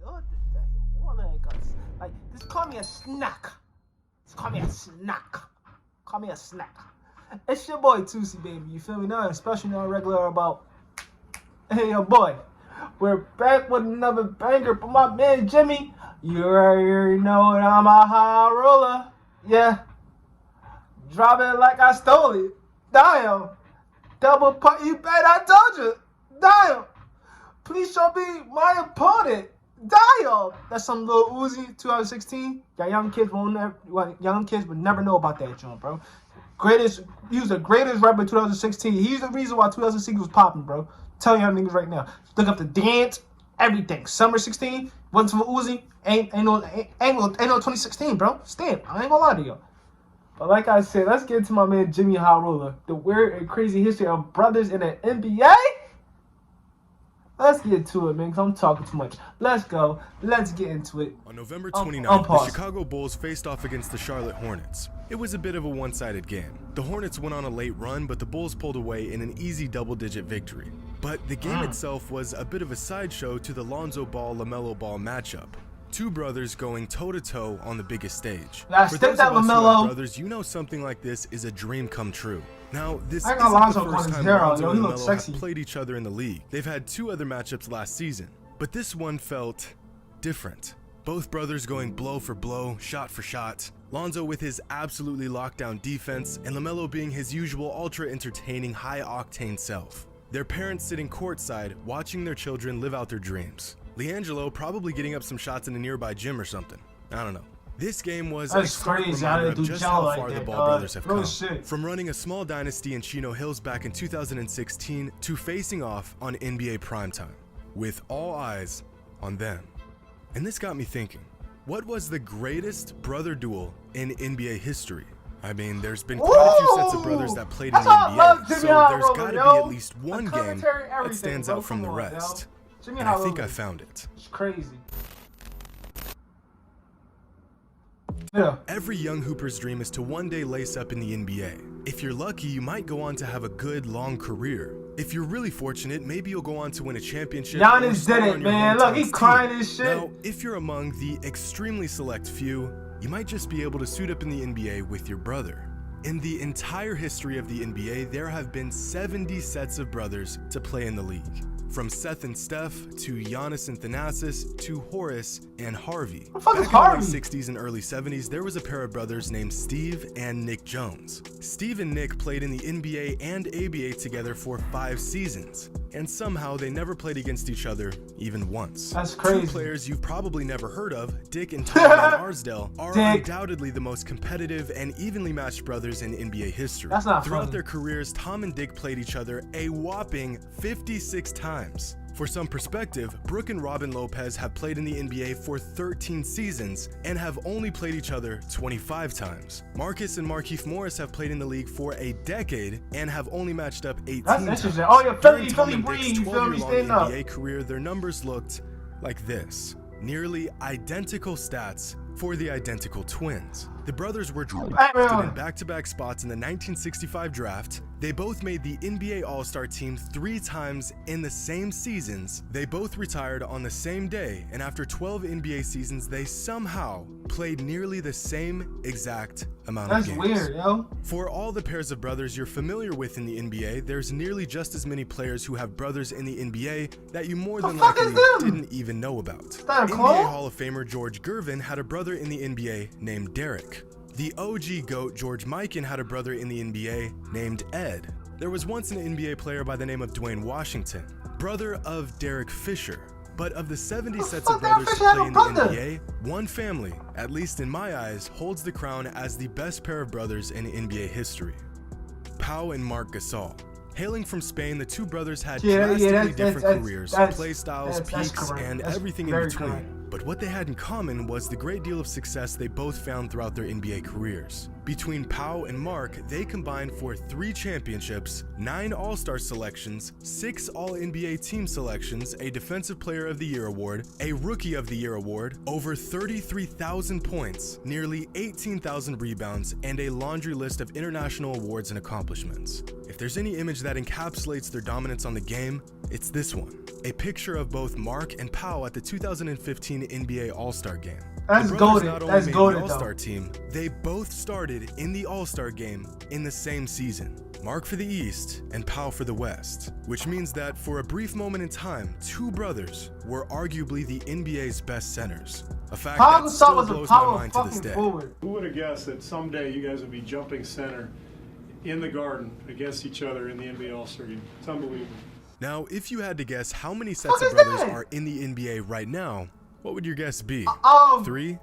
look good today. All I got, like, just call me a snack. Just call me a snack. Call me a snack. It's your boy Toosibabyyy. You feel me? Now, especially not regular about. Hey, yo, boy. We're back with another banger from my man Jimmy. You already know that I'm a high roller. Yeah. Drop it like I stole it. Damn. Double putt, you bet I told you. Damn. Please show me my opponent. Damn. That's some little Uzi 2016. Young kids would never know about that joint, bro. He was the greatest rapper in 2016. He's the reason why 2016 was popping, bro. Tell y'all niggas right now. Look up the dance, everything. Summer 16, wasn't for Uzi. Ain't no 2016, bro. Stand. I ain't gonna lie to y'all. But like I said, let's get into my man Jimmy High Roller. The weird and crazy history of brothers in the NBA. Let's get to it, man, because I'm talking too much. Let's go. Let's get into it. On November 29th, the Chicago Bulls faced off against the Charlotte Hornets. It was a bit of a one-sided game. The Hornets went on a late run, but the Bulls pulled away in an easy double-digit victory. But the game itself was a bit of a sideshow to the Lonzo Ball-LaMelo Ball matchup. Two brothers going toe-to-toe on the biggest stage. For those of us who are brothers, you know something like this is a dream come true. Now, this isn't the first time Lonzo and LaMelo have played each other in the league. They've had two other matchups last season, but this one felt different. Both brothers going blow for blow, shot for shot. Lonzo with his absolutely lockdown defense, and LaMelo being his usual ultra-entertaining, high-octane self. Their parents sitting courtside, watching their children live out their dreams. LiAngelo probably getting up some shots in a nearby gym or something. I don't know. This game was a stark reminder of just how far the Ball brothers have come. From running a small dynasty in Chino Hills back in 2016 to facing off on NBA primetime, with all eyes on them. And this got me thinking, what was the greatest brother duel in NBA history? I mean, there's been quite a few sets of brothers that played in the NBA, so there's got to be at least one game that stands out from the rest. And I think I found it. It's crazy. Every young hooper's dream is to one day lace up in the NBA. If you're lucky, you might go on to have a good, long career. If you're really fortunate, maybe you'll go on to win a championship. Giannis did it, man. Look, he's crying his shit. Now, if you're among the extremely select few, you might just be able to suit up in the NBA with your brother. In the entire history of the NBA, there have been 70 sets of brothers to play in the league. From Seth and Steph, to Giannis and Thanasis, to Horace and Harvey. What the fuck is Back Harvey? in the late 60s and early 70s, there was a pair of brothers named Steve and Nick Jones. Steve and Nick played in the NBA and ABA together for 5 seasons, and somehow they never played against each other even once. That's crazy. Two players you've probably never heard of, Dick and Tom Van Arsdale, are undoubtedly the most competitive and evenly matched brothers in NBA history. That's not Throughout funny. their careers, Tom and Dick played each other a whopping 56 times. For some perspective, Brooke and Robin Lopez have played in the NBA for 13 seasons and have only played each other 25 times. Marcus and Markieff Morris have played in the league for a decade and have only matched up 18 That's times. interesting. Oh, yeah, During Philly Tom and breed. Dick's You feel me? 12-year-long Stand up. NBA career, their numbers looked like this. Nearly identical stats for the identical twins. The brothers were drafted in back-to-back spots in the 1965 draft. They both made the NBA All-Star team 3 times in the same seasons. They both retired on the same day, and after 12 NBA seasons, they somehow played nearly the same exact amount of games. That's weird, yo. For all the pairs of brothers you're familiar with in the NBA, there's nearly just as many players who have brothers in the NBA that you more than likely didn't even know about. NBA Hall of Famer George Gervin had a brother in the NBA named Derek. The OG GOAT George Mikan had a brother in the NBA named Ed. There was once an NBA player by the name of Dwayne Washington, brother of Derek Fisher. But of the 70 sets of brothers to play in the NBA, one family, at least in my eyes, holds the crown as the best pair of brothers in NBA history. Pau and Marc Gasol. Hailing from Spain, the two brothers had drastically different careers, play styles, peaks, and everything in between. But what they had in common was the great deal of success they both found throughout their NBA careers. Between Pau and Marc, they combined for 3 championships, 9 All-Star selections, 6 All-NBA team selections, a Defensive Player of the Year award, a Rookie of the Year award, over 33,000 points, nearly 18,000 rebounds, and a laundry list of international awards and accomplishments. If there's any image that encapsulates their dominance on the game, it's this one. a picture of both Mark and Pau at the 2015 NBA All-Star Game. That's the brothers goated. not only That's made goated, the All-Star though. team, they both started in the All-Star Game in the same season. Mark for the East and Pau for the West, which means that for a brief moment in time, two brothers were arguably the NBA's best centers. A fact Pau that still Gasol was a blows my power mind to this fucking day. forward. Who would have guessed that someday you guys would be jumping center in the Garden against each other in the NBA All-Star Game? It's unbelievable. Now, if you had to guess how many sets What of is brothers that? are in the NBA right now, what would your guess be? 3?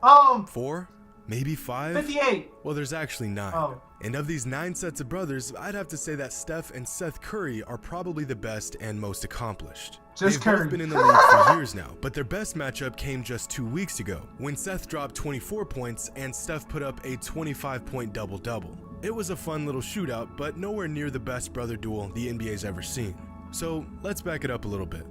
4? Maybe 5? 58. Well, there's actually 9. Oh. And of these 9 sets of brothers, I'd have to say that Steph and Seth Curry are probably the best and most accomplished. Just They've Curry. both been in the league for years now, but their best matchup came just 2 weeks ago, when Seth dropped 24 points and Steph put up a 25-point double-double. It was a fun little shootout, but nowhere near the best brother duel the NBA's ever seen. So let's back it up a little bit.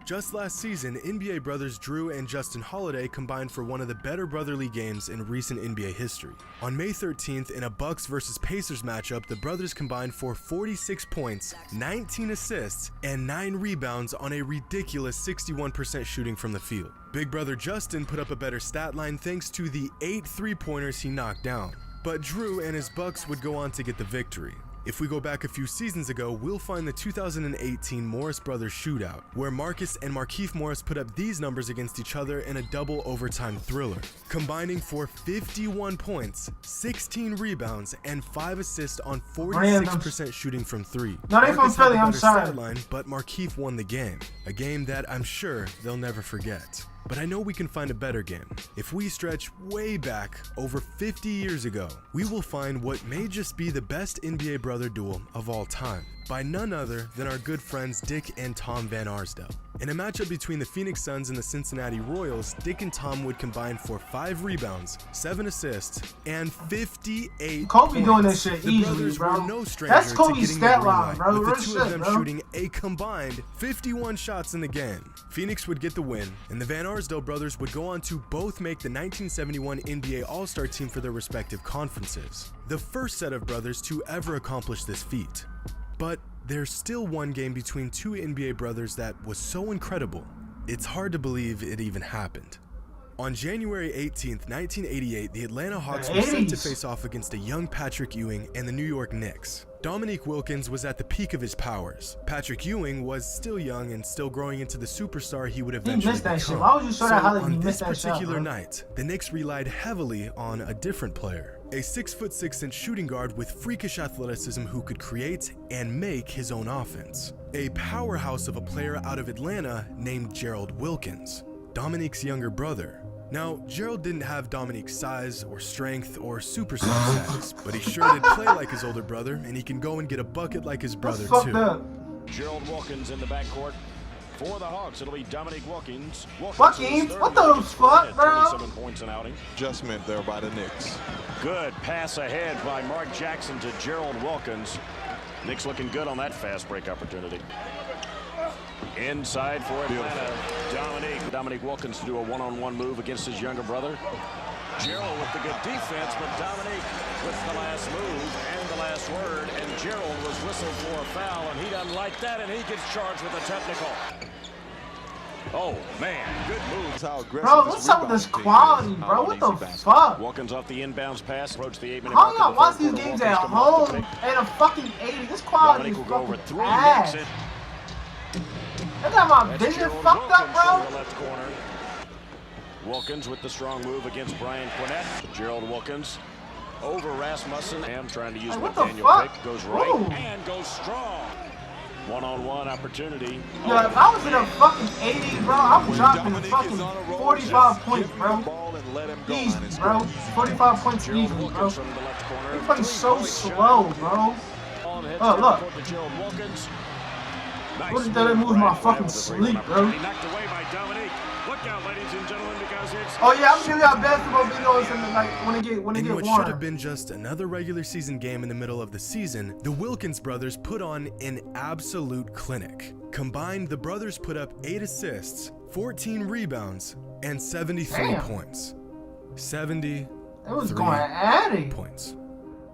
Just last season, NBA brothers Drew and Justin Holiday combined for one of the better brotherly games in recent NBA history. On May 13th, in a Bucks vs Pacers matchup, the brothers combined for 46 points, 19 assists, and 9 rebounds on a ridiculous 61% shooting from the field. Big brother Justin put up a better stat line thanks to the 8 3-pointers he knocked down. But Drew and his Bucks would go on to get the victory. If we go back a few seasons ago, we'll find the 2018 Morris Brothers shootout, where Marcus and Markieff Morris put up these numbers against each other in a double overtime thriller, combining for 51 points, 16 rebounds, and 5 assists on 46% shooting from 3. No, they from Marcus had Philly, the I'm better sorry. stat line, but Markieff won the game, a game that I'm sure they'll never forget. But I know we can find a better game. If we stretch way back over 50 years ago, we will find what may just be the best NBA brother duel of all time, by none other than our good friends Dick and Tom Van Arsdale. In a matchup between the Phoenix Suns and the Cincinnati Royals, Dick and Tom would combine for 5 rebounds, 7 assists, and 58 Kobe points. doing this shit The easily, brothers bro. were no stranger That's to Kobe's getting stat the green line, light, bro. with the Real 2 shit, of them bro. shooting a combined 51 shots in the game. Phoenix would get the win, and the Van Arsdale brothers would go on to both make the 1971 NBA All-Star team for their respective conferences, the first set of brothers to ever accomplish this feat. But there's still one game between 2 NBA brothers that was so incredible, it's hard to believe it even happened. On January 18th, 1988, the Atlanta Hawks were set to face off against a young Patrick Ewing and the New York Knicks. Dominique Wilkins was at the peak of his powers. Patrick Ewing was still young and still growing into the superstar he would eventually missed that become. shit. Why would you show that highlight? He On this missed that shot, particular bro. night, the Knicks relied heavily on a different player, a 6'6" shooting guard with freakish athleticism who could create and make his own offense. A powerhouse of a player out of Atlanta named Gerald Wilkins, Dominique's younger brother. Now, Gerald didn't have Dominique's size or strength or superstar status, but he sure did play like his older brother, and he can go and get a bucket like his brother That's fucked too. up. Gerald Wilkins in the backcourt. For the Hawks, it'll be Dominique Wilkins. Wilkins? What the fuck, bro? 27 points an outing. Adjustment there by the Knicks. Good pass ahead by Mark Jackson to Gerald Wilkins. Knicks looking good on that fast break opportunity. Inside for Atlanta. Dominique Wilkins to do a one-on-one move against his younger brother. Gerald with the good defense, but Dominique with the last move and the last word. And Gerald was whistled for a foul, and he doesn't like that, and he gets charged with a technical. Oh, man, good move. How aggressive Bro, what's up with this quality, bro? What the fuck? Wilkins off the inbounds pass, approach the 8-minute How mark y'all of the watch third these quarter. games Wilkins at coming off the home pick. and a fucking 80? This quality Dominique is will go over fucking 3, ass. makes it. I got my That's vision Gerald fucked up, Wilkins from the bro. left corner. Wilkins with the strong move against Brian Quinnett. Gerald Wilkins over Rasmussen. Ham trying to use Hey, what what the Daniel fuck? pick. Goes right Ooh. and goes strong. One-on-one opportunity. Yo, if I was in a fucking 80s, bro, I'm dropping a fucking 45 points, bro. Easy, bro. 45 points Gerald easy, bro. Wilkins from the left corner. You're fucking so Three-point slow, shot. bro. On the head Oh, to look. the court to Gerald Wilkins. Nice What did that move my Brian fucking Quinnett with a 3-1 sleep, bro? opportunity. Knocked away by Dominique. Look out, ladies and gentlemen, because it's... Oh yeah, I'm giving y'all basketball videos and like when it In get what should have warm. been just another regular season game in the middle of the season, the Wilkins brothers put on an absolute clinic. Combined, the brothers put up 8 assists, 14 rebounds, and 73 Damn. points. 70 It was going at it. points.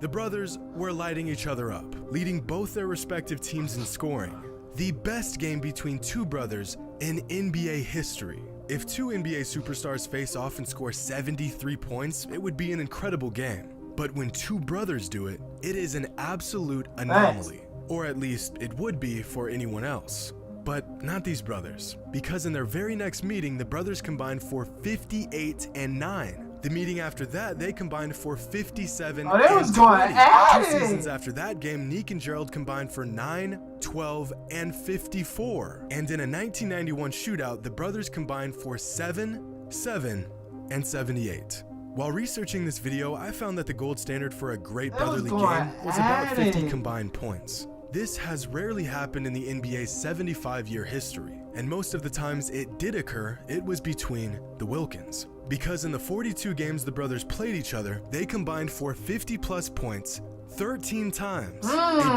The brothers were lighting each other up, leading both their respective teams in scoring. the best game between two brothers in NBA history. If two NBA superstars face off and score 73 points, it would be an incredible game. But when two brothers do it, it is an absolute anomaly. Or at least it would be for anyone else. But not these brothers, because in their very next meeting, the brothers combined for 58 and 9. The meeting after that, they combined for 57 they was and going 20. at 2 it. seasons after that game, Neek and Gerald combined for 9, 12, and 54. And in a 1991 shootout, the brothers combined for 7, 7, and 78. While researching this video, I found that the gold standard for a great brotherly game was about 50 combined points. This has rarely happened in the NBA's 75-year history, and most of the times it did occur, it was between the Wilkins. Because in the 42 games the brothers played each other, they combined for 50-plus points 13 times. A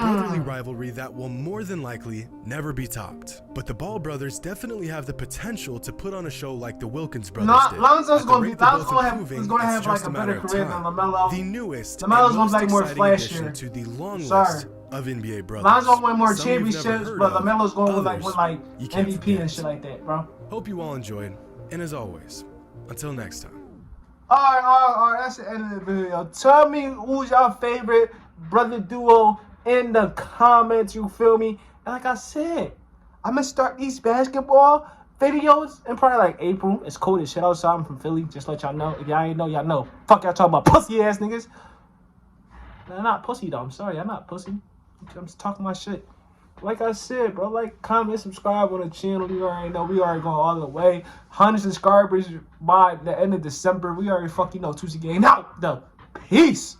brotherly rivalry that will more than likely never be topped. But the Ball brothers definitely have the potential to put on a show like the Wilkins brothers did. Lonzo's going to It's have like just a a matter better of career than time. LaMelo. The newest and LaMelo's most gonna be more exciting addition flashier. to the long Sorry. list of NBA brothers. Lonzo's win more Some you've never championships, heard but of, LaMelo's going to others win like you can't MVP forget. and shit like that, bro. Hope you all enjoyed, and as always, until next time. Alright, that's the end of the video. Tell me who's your favorite brother duo in the comments, you feel me? And like I said, I'm gonna start these basketball videos in probably like April. It's cold as shit outside. I'm from Philly, just let y'all know. If y'all ain't know, y'all know. Fuck y'all talking about pussy ass niggas. I'm not pussy though, I'm sorry, I'm not pussy. I'm just talking my shit. Like I said, bro, like, comment, subscribe on the channel. You already know we already going all the way. 100 subscribers by the end of December. We already fucking know Toosibabyyy out, though. Peace.